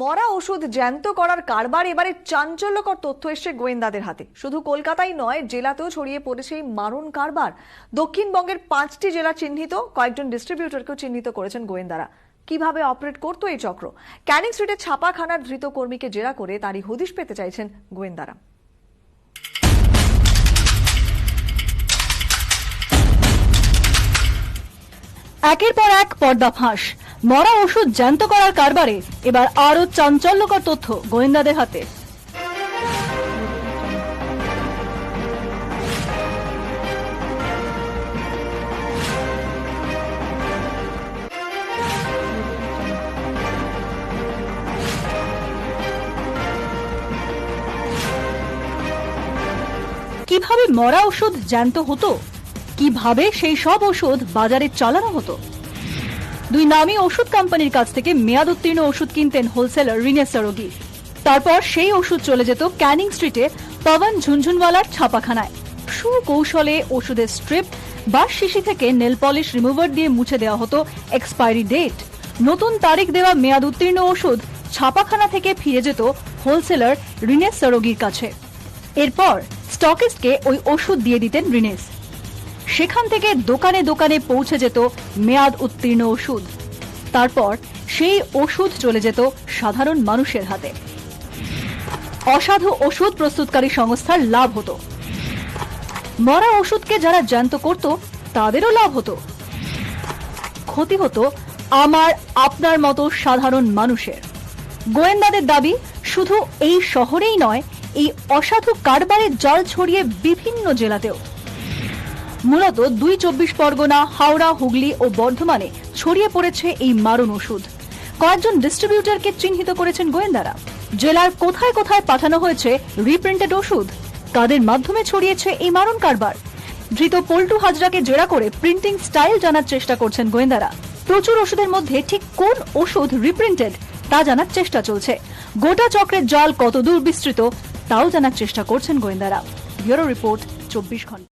মরা ওষুধ জ্যান্ত করার কারবার এবারে চাঞ্চল্যকর তথ্য এসছে গোয়েন্দাদের হাতে। শুধু কলকাতাই নয়, জেলাতেও ছড়িয়ে পড়েছে এই মারণ কারবার। দক্ষিণবঙ্গের 5টি জেলা চিহ্নিত, কয়েকজন ডিস্ট্রিবিউটরকেও চিহ্নিত করেছেন গোয়েন্দারা। কিভাবে অপারেট করতো এই চক্র, ক্যানিং স্ট্রিটে ছাপাখানার ধৃত কর্মীকে জেরা করে তারই হদিশ পেতে চাইছেন গোয়েন্দারা। একের পর এক পর্দা ফাঁস। মরা ওষুধ জ্যান্ত করার কারবারে এবার আরো চাঞ্চল্যকর তথ্য গোয়েন্দাদের হাতে। কিভাবে মরা ওষুধ জ্যান্ত হতো, কিভাবে সেই সব ওষুধ বাজারে চালানো হতো। দুই নামী ওষুধ কোম্পানির কাছ থেকে মেয়াদ উত্তীর্ণ ওষুধ কিনতেন হোলসেলার রিনেশ সরোগী। তারপর সেই ওষুধ চলে যেত ক্যানিং স্ট্রিটে পবন ঝুনঝুনওয়ালার ছাপাখানায়। সুকৌশলে ওষুধের স্ট্রিপ বা শিশি থেকে নেল পলিশ রিমুভার দিয়ে মুছে দেওয়া হতো এক্সপায়ারি ডেট। নতুন তারিখ দেওয়া মেয়াদ উত্তীর্ণ ওষুধ ছাপাখানা থেকে ফিরে যেত হোলসেলার রিনেশ সরোগীর কাছে। এরপর স্টকিস্টকে ওই ওষুধ দিয়ে দিতেন রিনেশ। সেখান থেকে দোকানে দোকানে পৌঁছে যেত মেয়াদ উত্তীর্ণ ওষুধ। তারপর সেই ওষুধ চলে যেত সাধারণ মানুষের হাতে। অসাধু ওষুধ প্রস্তুতকারী সংস্থার লাভ হতো। মরা ওষুধকে যারা জ্যান্ত করত তাদেরও লাভ হতো। ক্ষতি হতো আমার আপনার মতো সাধারণ মানুষের। গোয়েন্দাদের দাবি, শুধু এই শহরেই নয়, এই অসাধু কারবারের জাল ছড়িয়ে বিভিন্ন জেলাতেও। মূলত 24 পরগনা, হাওড়া, হুগলি ও বর্ধমানে ছড়িয়ে পড়েছে এই মারণ ওষুধ। কয়েকজন ডিস্ট্রিবিউটরকে চিহ্নিত করেছেন গোয়েন্দারা। জেলার কোথায় কোথায় পাঠানো হয়েছে রিপ্রিন্টেড ওষুধ, কাদের মাধ্যমে ছড়িয়েছে এই মারণ কারবার। ধৃত পল্টু হাজরাকে জেরা করে প্রিন্টিং স্টাইল জানার চেষ্টা করছেন গোয়েন্দারা। প্রচুর ওষুধের মধ্যে ঠিক কোন ওষুধ রিপ্রিন্টেড তা জানার চেষ্টা চলছে। গোটা চক্রের জাল কতদূর বিস্তৃত তাও জানার চেষ্টা করছেন গোয়েন্দারা। ব্যুরো রিপোর্ট, 24 ঘন্টা।